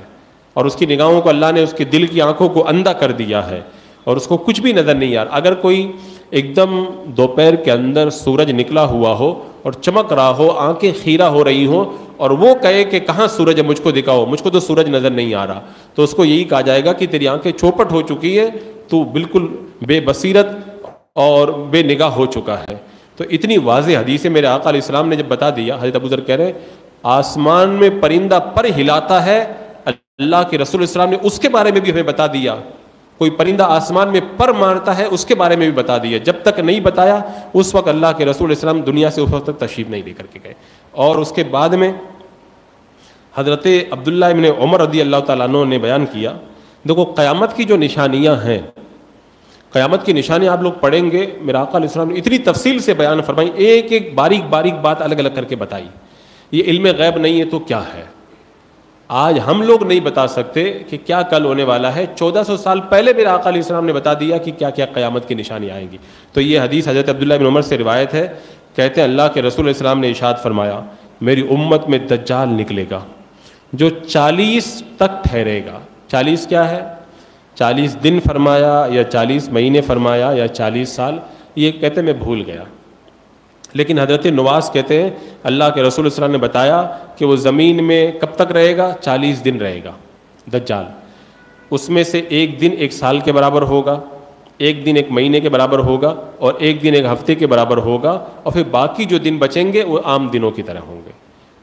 اور اس کی نگاہوں کو اللہ نے اس کے دل کی آنکھوں کو اندھا کر دیا ہے، اور اس کو کچھ بھی نظر نہیں آ رہا. اگر کوئی ایک دم دوپہر کے اندر سورج نکلا ہوا ہو اور چمک رہا ہو، آنکھیں خیرہ ہو رہی ہوں، اور وہ کہے کہ کہاں سورج ہے، مجھ کو دکھاؤ، مجھ کو تو سورج نظر نہیں آ رہا، تو اس کو یہی کہا جائے گا کہ تیری آنکھیں چوپٹ ہو چکی ہے، تو بالکل بے بصیرت اور بے نگاہ ہو چکا ہے. تو اتنی واضح حدیث میرے آقا علیہ السلام نے جب بتا دیا. حضرت ابو ذر کہہ رہے آسمان میں پرندہ پر ہلاتا ہے، اللہ کے رسول علیہ السلام نے اس کے بارے میں بھی ہمیں بتا دیا. کوئی پرندہ آسمان میں پر مارتا ہے اس کے بارے میں بھی بتا دیا. جب تک نہیں بتایا اس وقت اللہ کے رسول علیہ السلام دنیا سے اس وقت تک تشریف نہیں لے کر کے گئے. اور اس کے بعد میں حضرت عبداللہ ابن عمر رضی اللہ تعالیٰ عنہ نے بیان کیا. دیکھو قیامت کی جو نشانیاں ہیں، قیامت کی نشانیاں آپ لوگ پڑھیں گے، میرا آقا علیہ السلام نے اتنی تفصیل سے بیان فرمائی، ایک ایک باریک باریک بات الگ الگ کر کے بتائی. یہ علم غیب نہیں ہے تو کیا ہے؟ آج ہم لوگ نہیں بتا سکتے کہ کیا کل ہونے والا ہے. 1400 سال پہلے میرے آقا علیہ السلام نے بتا دیا کہ کیا کیا قیامت کی نشانی آئیں گی. تو یہ حدیث حضرت عبداللہ بن عمر سے روایت ہے. کہتے ہیں اللہ کے رسول علیہ السلام نے ارشاد فرمایا میری امت میں دجال نکلے گا جو 40 تک ٹھہرے گا. 40 کیا ہے؟ 40 دن فرمایا یا 40 مہینے فرمایا یا 40 سال، یہ کہتے میں بھول گیا. لیکن حضرت نواس کہتے ہیں اللہ کے رسول صلی اللہ علیہ وسلم نے بتایا کہ وہ زمین میں کب تک رہے گا؟ 40 دن رہے گا دجال. اس میں سے ایک دن ایک سال کے برابر ہوگا، ایک دن ایک مہینے کے برابر ہوگا، اور ایک دن ایک ہفتے کے برابر ہوگا، اور پھر باقی جو دن بچیں گے وہ عام دنوں کی طرح ہوں گے.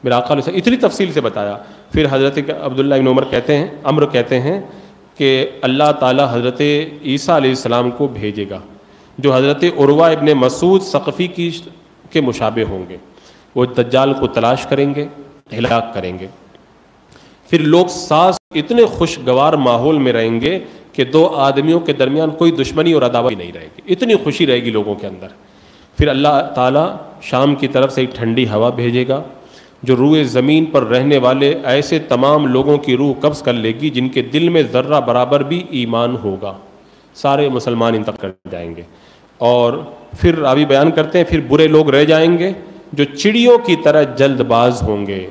میرا آقا علیہ السلام اتنی تفصیل سے بتایا. پھر حضرت عبداللہ بن عمر کہتے ہیں کہ اللہ تعالیٰ حضرت عیسیٰ علیہ السلام کو بھیجے گا جو حضرت عروہ ابن مسعود ثقفی کے مشابہ ہوں گے. وہ دجال کو تلاش کریں گے، ہلاک کریں گے. پھر لوگ ساز اتنے خوشگوار ماحول میں رہیں گے کہ دو آدمیوں کے درمیان کوئی دشمنی اور عداوت نہیں رہے گی، اتنی خوشی رہے گی لوگوں کے اندر. پھر اللہ تعالیٰ شام کی طرف سے ایک ٹھنڈی ہوا بھیجے گا جو روئے زمین پر رہنے والے ایسے تمام لوگوں کی روح قبض کر لے گی جن کے دل میں ذرہ برابر بھی ایمان ہوگا. سارے مسلمان انتقال کر جائیں گے. اور پھر راوی بیان کرتے ہیں پھر برے لوگ رہ جائیں گے جو چڑیوں کی طرح جلد باز ہوں گے،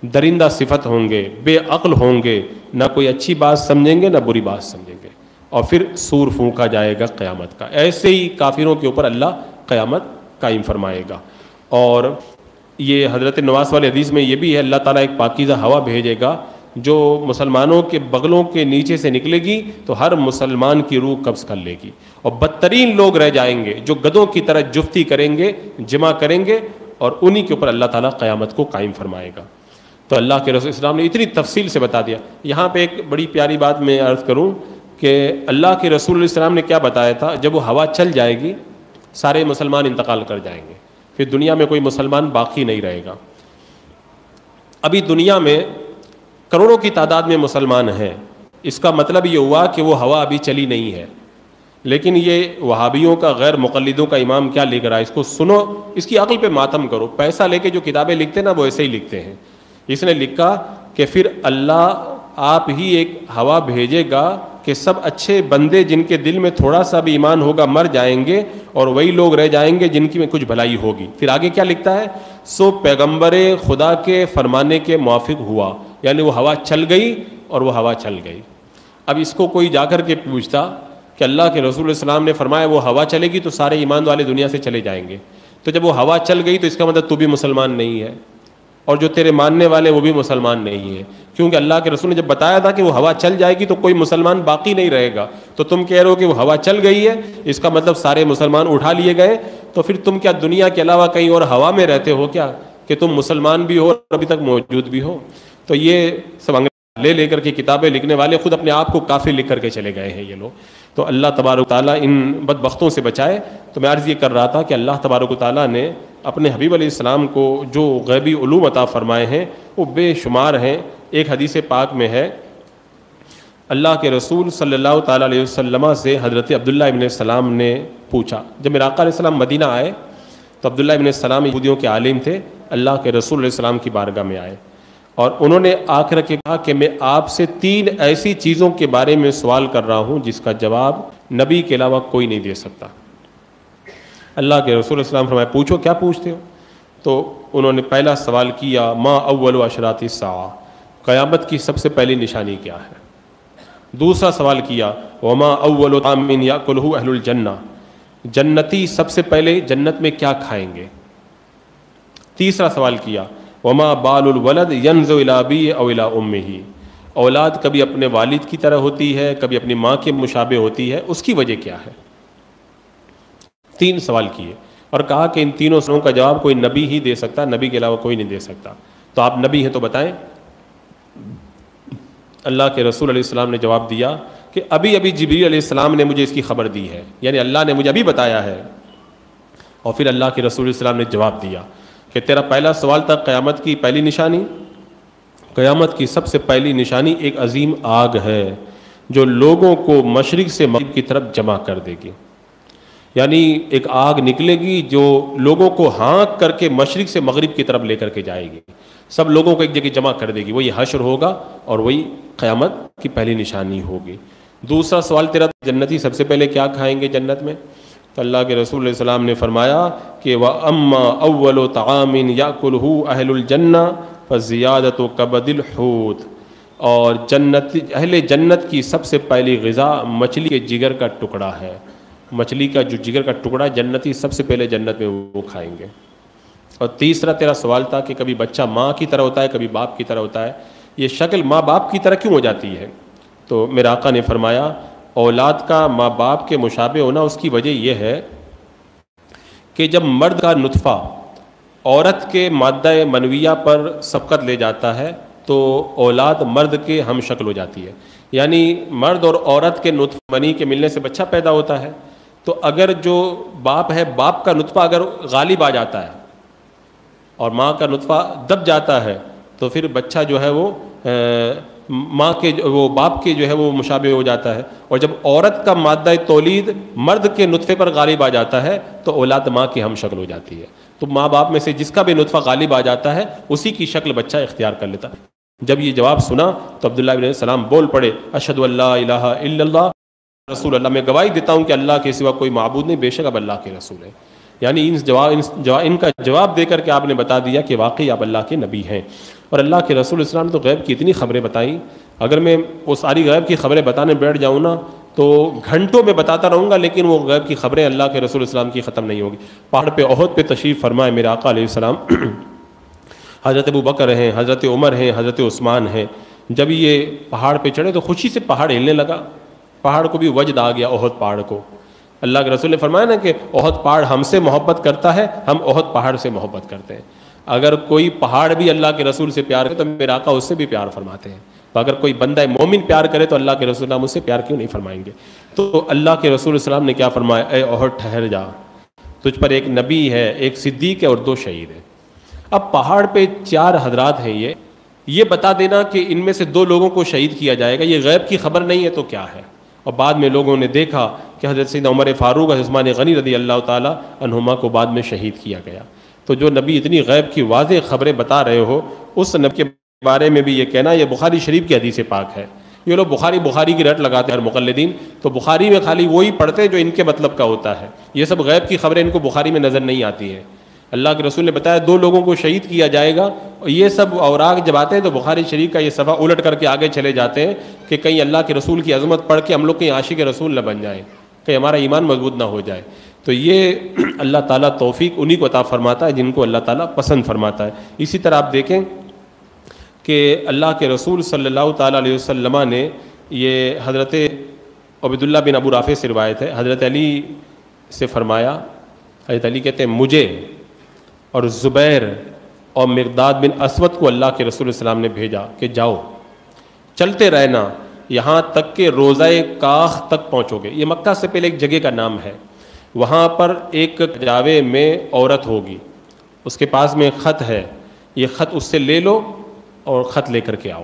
درندہ صفت ہوں گے، بے عقل ہوں گے، نہ کوئی اچھی بات سمجھیں گے نہ بری بات سمجھیں گے. اور پھر سور پھونکا جائے گا قیامت کا. ایسے ہی کافروں کے اوپر اللہ قیامت قائم فرمائے گا. اور یہ حضرت نواس والے حدیث میں یہ بھی ہے اللہ تعالیٰ ایک پاکیزہ ہوا بھیجے گا جو مسلمانوں کے بغلوں کے نیچے سے نکلے گی تو ہر مسلمان کی روح قبض کر لے گی. اور بدترین لوگ رہ جائیں گے جو گدوں کی طرح جفتی کریں گے، جمع کریں گے، اور انہی کے اوپر اللہ تعالیٰ قیامت کو قائم فرمائے گا. تو اللہ کے رسول اسلام نے اتنی تفصیل سے بتا دیا. یہاں پہ ایک بڑی پیاری بات میں عرض کروں کہ اللہ کے رسول علیہ السلام نے کیا بتایا تھا، جب وہ ہوا چل جائے گی سارے مسلمان انتقال کر جائیں گے، پھر دنیا میں کوئی مسلمان باقی نہیں رہے گا. ابھی دنیا میں کروڑوں کی تعداد میں مسلمان ہیں. اس کا مطلب یہ ہوا کہ وہ ہوا ابھی چلی نہیں ہے. لیکن یہ وہابیوں کا، غیر مقلدوں کا امام کیا لکھ رہا ہے اس کو سنو، اس کی عقل پہ ماتم کرو. پیسہ لے کے جو کتابیں لکھتے ہیں نا وہ ایسے ہی لکھتے ہیں. اس نے لکھا کہ پھر اللہ آپ ہی ایک ہوا بھیجے گا کہ سب اچھے بندے جن کے دل میں تھوڑا سا بھی ایمان ہوگا مر جائیں گے اور وہی لوگ رہ جائیں گے جن کی میں کچھ بھلائی ہوگی. پھر آگے کیا لکھتا ہے؟ سو پیغمبر خدا کے فرمانے کے موافق ہوا، یعنی وہ ہوا چل گئی اور وہ ہوا چل گئی. اب اس کو کوئی جا کر کے پوچھتا کہ اللہ کے رسول علیہ السلام نے فرمایا وہ ہوا چلے گی تو سارے ایمان والے دنیا سے چلے جائیں گے، تو جب وہ ہوا چل گئی تو اس کا مطلب تو بھی مسلمان نہیں ہے اور جو تیرے ماننے والے وہ بھی مسلمان نہیں ہے، کیونکہ اللہ کے رسول نے جب بتایا تھا کہ وہ ہوا چل جائے گی تو کوئی مسلمان باقی نہیں رہے گا. تو تم کہہ رہے ہو کہ وہ ہوا چل گئی ہے، اس کا مطلب سارے مسلمان اٹھا لیے گئے، تو پھر تم کیا دنیا کے علاوہ کہیں اور ہوا میں رہتے ہو کیا کہ تم مسلمان بھی ہو اور ابھی تک موجود بھی ہو؟ تو یہ سب انگریز لے کر کے کتابیں لکھنے والے خود اپنے آپ کو کافر لکھ کر کے چلے گئے ہیں یہ لوگ. تو اللہ تبارک و تعالیٰ ان بدبختوں سے بچائے. تو میں عرض یہ کر رہا تھا کہ اللہ تبارک و تعالیٰ نے اپنے حبیب علیہ السلام کو جو غیبی علوم عطا فرمائے ہیں وہ بے شمار ہیں. ایک حدیث پاک میں ہے اللہ کے رسول صلی اللہ تعالیٰ علیہ وسلم سے حضرت عبداللہ ابن السلام نے پوچھا. جب میرے آقا علیہ السلام مدینہ آئے تو عبداللہ ابن السلام یہودیوں کے عالم تھے، اللہ کے رسول علیہ السلام کی بارگاہ میں آئے اور انہوں نے آ کر کے کہا کہ میں آپ سے 3 ایسی چیزوں کے بارے میں سوال کر رہا ہوں جس کا جواب نبی کے علاوہ کوئی نہیں دے سکتا. اللہ کے رسول علیہ السلام فرمایا پوچھو کیا پوچھتے ہو؟ تو انہوں نے پہلا سوال کیا ما اول اشراط الساعہ، قیامت کی سب سے پہلی نشانی کیا ہے؟ دوسرا سوال کیا وما اول طعام یاکلہ اہل الجنہ، جنتی سب سے پہلے جنت میں کیا کھائیں گے؟ تیسرا سوال کیا وما بال الولد ینظر الی ابیہ او الی امہ، اولاد کبھی اپنے والد کی طرح ہوتی ہے کبھی اپنی ماں کے مشابہ ہوتی ہے، اس کی وجہ کیا ہے؟ 3 سوال کیے اور کہا کہ ان تینوں سوالوں کا جواب کوئی نبی ہی دے سکتا، نبی کے علاوہ کوئی نہیں دے سکتا. تو آپ نبی ہیں تو بتائیں. اللہ کے رسول علیہ السلام نے جواب دیا کہ ابھی جبریل علیہ السلام نے مجھے اس کی خبر دی ہے، یعنی اللہ نے مجھے ابھی بتایا ہے. اور پھر اللہ کے رسول علیہ السلام نے جواب دیا کہ تیرا پہلا سوال تھا قیامت کی پہلی نشانی. قیامت کی سب سے پہلی نشانی ایک عظیم آگ ہے جو لوگوں کو مشرق سے مغرب کی طرف جمع کر دے گی. یعنی ایک آگ نکلے گی جو لوگوں کو ہانک کر کے مشرق سے مغرب کی طرف لے کر کے جائے گی، سب لوگوں کو ایک جگہ جمع کر دے گی. وہی حشر ہوگا اور وہی قیامت کی پہلی نشانی ہوگی. دوسرا سوال تیرا جنتی سب سے پہلے کیا کھائیں گے جنت میں؟ تو اللہ کے رسول علیہ السلام نے فرمایا کہ وَأَمَّا أَوَّلُ طَعَامٍ يَأْكُلُهُ أَهْلُ الْجَنَّةِ فَالزِّيَادَةُ كَبَدِ الْحُوتِ، اور اہل جنت کی سب سے پہلی غذا مچھلی کے جگر کا ٹکڑا ہے. مچھلی کا جو جگر کا ٹکڑا جنتی سب سے پہلے جنت میں وہ کھائیں گے. اور تیسرا تیرا سوال تھا کہ کبھی بچہ ماں کی طرح ہوتا ہے کبھی باپ کی طرح ہوتا ہے، یہ شکل ماں باپ کی طرح کیوں ہو جاتی ہے؟ تو میرے آقا نے فرمایا اولاد کا ماں باپ کے مشابہ ہونا اس کی وجہ یہ ہے کہ جب مرد کا نطفہ عورت کے مادہ منویہ پر سبقت لے جاتا ہے تو اولاد مرد کے ہم شکل ہو جاتی ہے. یعنی مرد اور عورت کے نطفہ منی کے ملنے سے بچہ پیدا ہوتا ہے. تو اگر جو باپ ہے باپ کا نطفہ اگر غالب آ جاتا ہے اور ماں کا نطفہ دب جاتا ہے تو پھر بچہ جو ہے وہ ماں کے وہ باپ کے جو ہے وہ مشابہ ہو جاتا ہے. اور جب عورت کا مادہ تولید مرد کے نطفے پر غالب آ جاتا ہے تو اولاد ماں کی ہم شکل ہو جاتی ہے. تو ماں باپ میں سے جس کا بھی نطفہ غالب آ جاتا ہے اسی کی شکل بچہ اختیار کر لیتا. جب یہ جواب سنا تو عبداللہ بن السلام بول پڑے اشہد ان لا الہ الا اللہ رسول اللہ، میں گواہی دیتا ہوں کہ اللہ کے سوا کوئی معبود نہیں، بے شک اب اللہ کے رسول ہے. یعنی ان کا جواب دے کر کے آپ نے بتا دیا کہ واقعی آپ اللہ کے نبی ہیں. اور اللہ کے رسول السلام نے تو غیب کی اتنی خبریں بتائیں، اگر میں وہ ساری غیب کی خبریں بتانے بیٹھ جاؤں نا تو گھنٹوں میں بتاتا رہوں گا، لیکن وہ غیب کی خبریں اللہ کے رسول السلام کی ختم نہیں ہوگی. پہاڑ پہ احد پہ تشریف فرمائے میرے آقا علیہ السلام، حضرت ابو بکر ہیں، حضرت عمر ہیں، حضرت عثمان ہیں. جب یہ پہاڑ پہ چڑھے تو خوشی سے پہاڑ ہلنے لگا، پہاڑ کو بھی وجد آ گیا احد پہاڑ کو. اللہ کے رسول نے فرمایا نا کہ احد پہاڑ ہم سے محبت کرتا ہے، ہم احد پہاڑ سے محبت کرتے ہیں. اگر کوئی پہاڑ بھی اللہ کے رسول سے پیار کرے تو میرے آقا اس سے بھی پیار فرماتے ہیں. تو اگر کوئی بندہ مومن پیار کرے تو اللہ کے رسول اللہ اس سے پیار کیوں نہیں فرمائیں گے؟ تو اللہ کے رسول السلام نے کیا فرمایا، اے احد ٹھہر جا، تجھ پر ایک نبی ہے، ایک صدیق ہے اور 2 شہید ہیں. اب پہاڑ پہ 4 حضرات ہیں، یہ بتا دینا کہ ان میں سے 2 لوگوں کو شہید کیا جائے گا، یہ غیب کی خبر نہیں ہے تو کیا ہے؟ اور بعد میں لوگوں نے دیکھا کہ حضرت سیدنا عمر فاروق اور عثمان غنی رضی اللہ تعالیٰ عنہما کو بعد میں شہید کیا گیا. تو جو نبی اتنی غیب کی واضح خبریں بتا رہے ہو، اس نبی کے بارے میں بھی یہ کہنا یہ بخاری شریف کی حدیث پاک ہے. یہ لوگ بخاری کی رٹ لگاتے ہیں ہر مقلدین، تو بخاری میں خالی وہی پڑھتے ہیں جو ان کے مطلب کا ہوتا ہے. یہ سب غیب کی خبریں ان کو بخاری میں نظر نہیں آتی ہیں. اللہ کے رسول نے بتایا 2 لوگوں کو شہید کیا جائے گا، اور یہ سب اوراق جب آتے ہیں تو بخاری شریف کا یہ صفحہ الٹ کر کے آگے چلے جاتے ہیں کہ کہیں اللہ کے رسول کی عظمت پڑھ کے ہم لوگ کہیں عاشق رسول نہ بن جائیں، کہ ہمارا ایمان مضبوط نہ ہو جائے. تو یہ اللہ تعالیٰ توفیق انہی کو عطا فرماتا ہے جن کو اللہ تعالیٰ پسند فرماتا ہے. اسی طرح آپ دیکھیں کہ اللہ کے رسول صلی اللہ تعالیٰ علیہ وسلم نے یہ حضرت عبداللہ بن ابو رافع سے روایت ہے، حضرت علی سے فرمایا، حضرت علی کہتے ہیں مجھے اور زبیر اور مقداد بن اسود کو اللہ کے رسول السلام نے بھیجا کہ جاؤ چلتے رہنا یہاں تک کہ روضہ کاخ تک پہنچو گے. یہ مکہ سے پہلے ایک جگہ کا نام ہے. وہاں پر ایک جاوے میں عورت ہوگی، اس کے پاس میں خط ہے، یہ خط اس سے لے لو اور خط لے کر کے آؤ.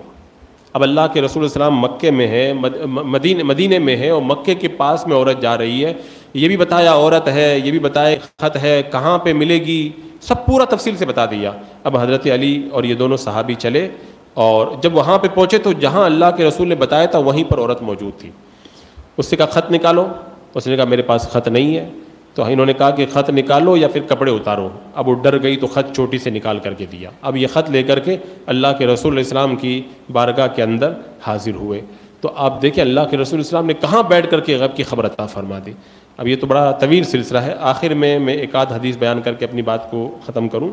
اب اللہ کے رسول السلام مکے میں ہے، مدینے میں ہے، اور مکے کے پاس میں عورت جا رہی ہے. یہ بھی بتایا عورت ہے، یہ بھی بتایا خط ہے، کہاں پہ ملے گی، سب پورا تفصیل سے بتا دیا. اب حضرت علی اور یہ دونوں صحابی چلے، اور جب وہاں پہ پہنچے تو جہاں اللہ کے رسول نے بتایا تھا وہیں پر عورت موجود تھی. اس سے کہا خط نکالو، اس نے کہا میرے پاس خط نہیں ہے. تو انہوں نے کہا کہ خط نکالو یا پھر کپڑے اتارو. اب وہ ڈر گئی تو خط چوٹی سے نکال کر کے دیا. اب یہ خط لے کر کے اللہ کے رسول علیہ السلام کی بارگاہ کے اندر حاضر ہوئے. تو آپ دیکھیں اللہ کے رسول السلام نے کہاں بیٹھ کر کے غیب کی خبر عطا فرما دی. اب یہ تو بڑا طویل سلسلہ ہے، آخر میں ایک آدھ حدیث بیان کر کے اپنی بات کو ختم کروں.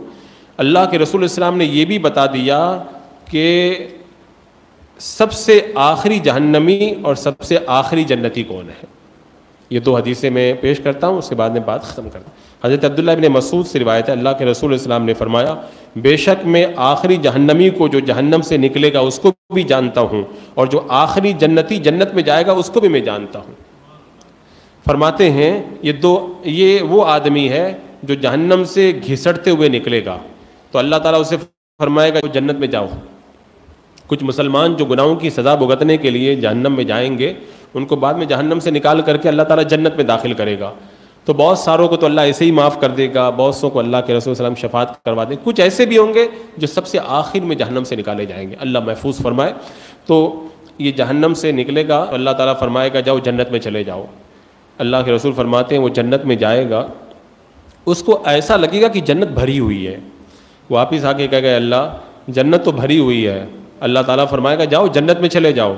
اللہ کے رسول السلام نے یہ بھی بتا دیا کہ سب سے آخری جہنمی اور سب سے آخری جنتی کون ہے. یہ 2 حدیثیں میں پیش کرتا ہوں، اس کے بعد میں بات ختم کرتا ہوں. حضرت عبداللہ ابن مسعود سے روایت ہے، اللہ کے رسول السلام نے فرمایا بے شک میں آخری جہنمی کو جو جہنم سے نکلے گا اس کو بھی جانتا ہوں، اور جو آخری جنتی جنت میں جائے گا اس کو بھی میں جانتا ہوں. فرماتے ہیں یہ وہ آدمی ہے جو جہنم سے گھسٹتے ہوئے نکلے گا تو اللہ تعالیٰ اسے فرمائے گا جنت میں جاؤ. کچھ مسلمان جو گناہوں کی سزا بھگتنے کے لیے جہنم میں جائیں گے ان کو بعد میں جہنم سے نکال کر کے اللہ تعالیٰ جنت میں داخل کرے گا. تو بہت ساروں کو تو اللہ ایسے ہی معاف کر دے گا، بہت سو کو اللہ کے رسول صلی اللہ علیہ وسلم شفاعت کروا دیں. کچھ ایسے بھی ہوں گے جو سب سے آخر میں جہنم سے نکالے جائیں گے، اللہ محفوظ فرمائے. تو یہ جہنم سے نکلے گا، اللہ تعالیٰ فرمائے گا جاؤ جنت میں چلے جاؤ. اللہ کے رسول فرماتے ہیں وہ جنت میں جائے گا، اس کو ایسا لگے گا کہ جنت بھری ہوئی ہے. واپس آ کے کہے گا اللہ جنت تو بھری ہوئی ہے. اللہ تعالیٰ فرمائے گا جاؤ جنت میں چلے جاؤ.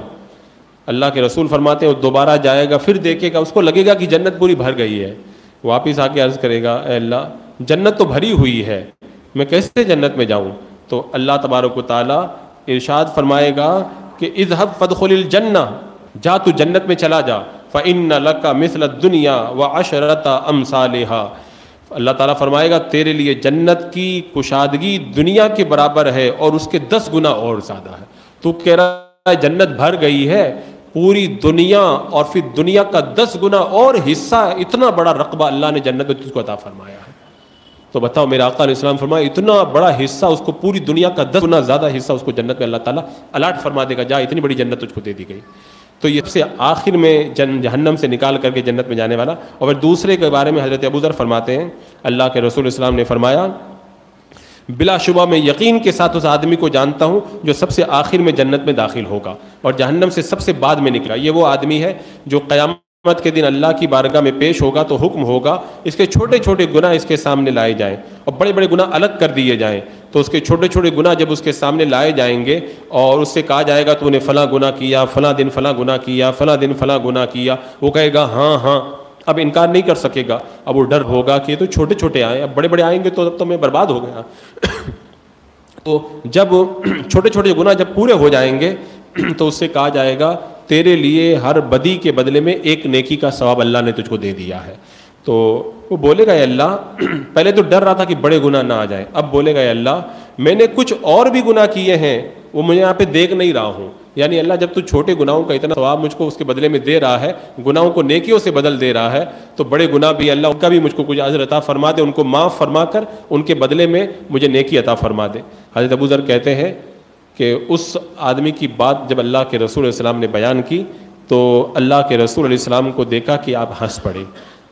اللہ کے رسول فرماتے ہیں وہ دوبارہ جائے گا، پھر دیکھے گا، اس کو لگے گا کہ جنت پوری بھر گئی ہے. واپس آ کے عرض کرے گا اے اللہ جنت تو بھری ہوئی ہے، میں کیسے جنت میں جاؤں؟ تو اللہ تبارک و تعالیٰ ارشاد فرمائے گا کہ اذهب فادخل الجنہ، جا تو جنت میں چلا جا، فإن لك مثل الدنيا وعشرة أمثالها. اللہ تعالیٰ فرمائے گا تیرے لیے جنت کی کشادگی دنیا کے برابر ہے اور اس کے 10 گنا اور زیادہ ہے. تو کہہ رہا ہے جنت بھر گئی ہے، پوری دنیا اور پھر دنیا کا 10 گنا اور حصہ، اتنا بڑا رقبہ اللہ نے جنت میں تجھ کو عطا فرمایا ہے. تو بتاؤ میرے آقا علیہ السلام فرمایا اتنا بڑا حصہ، اس کو پوری دنیا کا 10 گنا زیادہ حصہ اس کو جنت میں اللہ تعالیٰ الاٹ فرما دے گا، جا اتنی بڑی جنت تجھ کو دے دی گئی. تو یہ سے آخر میں جہنم سے نکال کر کے جنت میں جانے والا. اور پھر دوسرے کے بارے میں حضرت ابو ذر فرماتے ہیں اللہ کے رسول اسلام نے فرمایا بلا شبہ میں یقین کے ساتھ اس آدمی کو جانتا ہوں جو سب سے آخر میں جنت میں داخل ہوگا اور جہنم سے سب سے بعد میں نکلا. یہ وہ آدمی ہے جو قیامت کے دن اللہ کی بارگاہ میں پیش ہوگا تو حکم ہوگا اس کے چھوٹے چھوٹے گناہ اس کے سامنے لائے جائیں اور بڑے بڑے گناہ الگ کر دیے جائیں. تو اس کے چھوٹے چھوٹے گناہ جب اس کے سامنے لائے جائیں گے اور اس سے کہا جائے گا تو نے فلاں گناہ کیا، فلاں دن فلاں گناہ کیا، فلاں دن فلاں گناہ کیا، وہ کہے گا ہاں ہاں، اب انکار نہیں کر سکے گا. اب وہ ڈر ہوگا کہ یہ تو چھوٹے چھوٹے آئے، اب بڑے بڑے آئیں گے تو اب تو میں برباد ہو گیا. تو جب چھوٹے چھوٹے گناہ جب پورے ہو جائیں گے تو اس سے کہا جائے گا تیرے لیے ہر بدی کے بدلے میں ایک نیکی کا ثواب اللہ نے تجھ کو دے دیا ہے. تو وہ بولے گا اے اللہ، پہلے تو ڈر رہا تھا کہ بڑے گناہ نہ آ جائیں، اب بولے گا اے اللہ میں نے کچھ اور بھی گناہ کیے ہیں وہ مجھے یہاں پہ دیکھ نہیں رہا ہوں. یعنی اللہ جب تو چھوٹے گناہوں کا اتنا ثواب مجھ کو اس کے بدلے میں دے رہا ہے، گناہوں کو نیکیوں سے بدل دے رہا ہے، تو بڑے گناہ بھی اللہ ان کا بھی مجھ کو کچھ اجر عطا فرما دے، ان کو معاف فرما کر ان کے بدلے میں مجھے نیکی عطا فرما دے. حضرت ابو ذر کہتے ہیں کہ اس آدمی کی بات جب اللہ کے رسول علیہ السلام نے بیان کی تو اللہ کے رسول علیہ السلام کو دیکھا کہ آپ ہنس پڑے.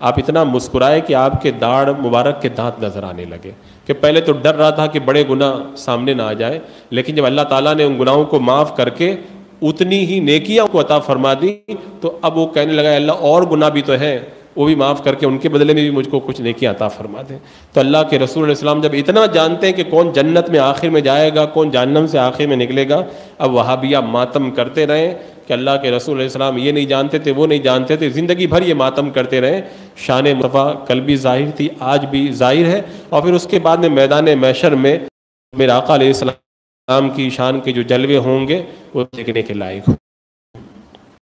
آپ اتنا مسکرائے کہ آپ کے داڑھ مبارک کے دانت نظر آنے لگے، کہ پہلے تو ڈر رہا تھا کہ بڑے گناہ سامنے نہ آ جائے، لیکن جب اللہ تعالیٰ نے ان گناہوں کو معاف کر کے اتنی ہی نیکیاں کو عطا فرما دی تو اب وہ کہنے لگا اللہ اور گناہ بھی تو ہیں، وہ بھی معاف کر کے ان کے بدلے میں بھی مجھ کو کچھ نیکیاں عطا فرما دیں۔ تو اللہ کے رسول علیہ السلام جب اتنا جانتے ہیں کہ کون جنت میں آخر میں جائے گا، کون جہنم سے آخر میں نکلے گا، اب وہابیہ ماتم کرتے رہیں کہ اللہ کے رسول علیہ السلام یہ نہیں جانتے تھے، وہ نہیں جانتے تھے، زندگی بھر یہ ماتم کرتے رہیں۔ شان مصطفیٰ کل بھی ظاہر تھی، آج بھی ظاہر ہے، اور پھر اس کے بعد میں میدان محشر میں میرے آقا علیہ السلام کی شان کے جو جلوے ہوں گے وہ دیکھنے کے لائق ہوں۔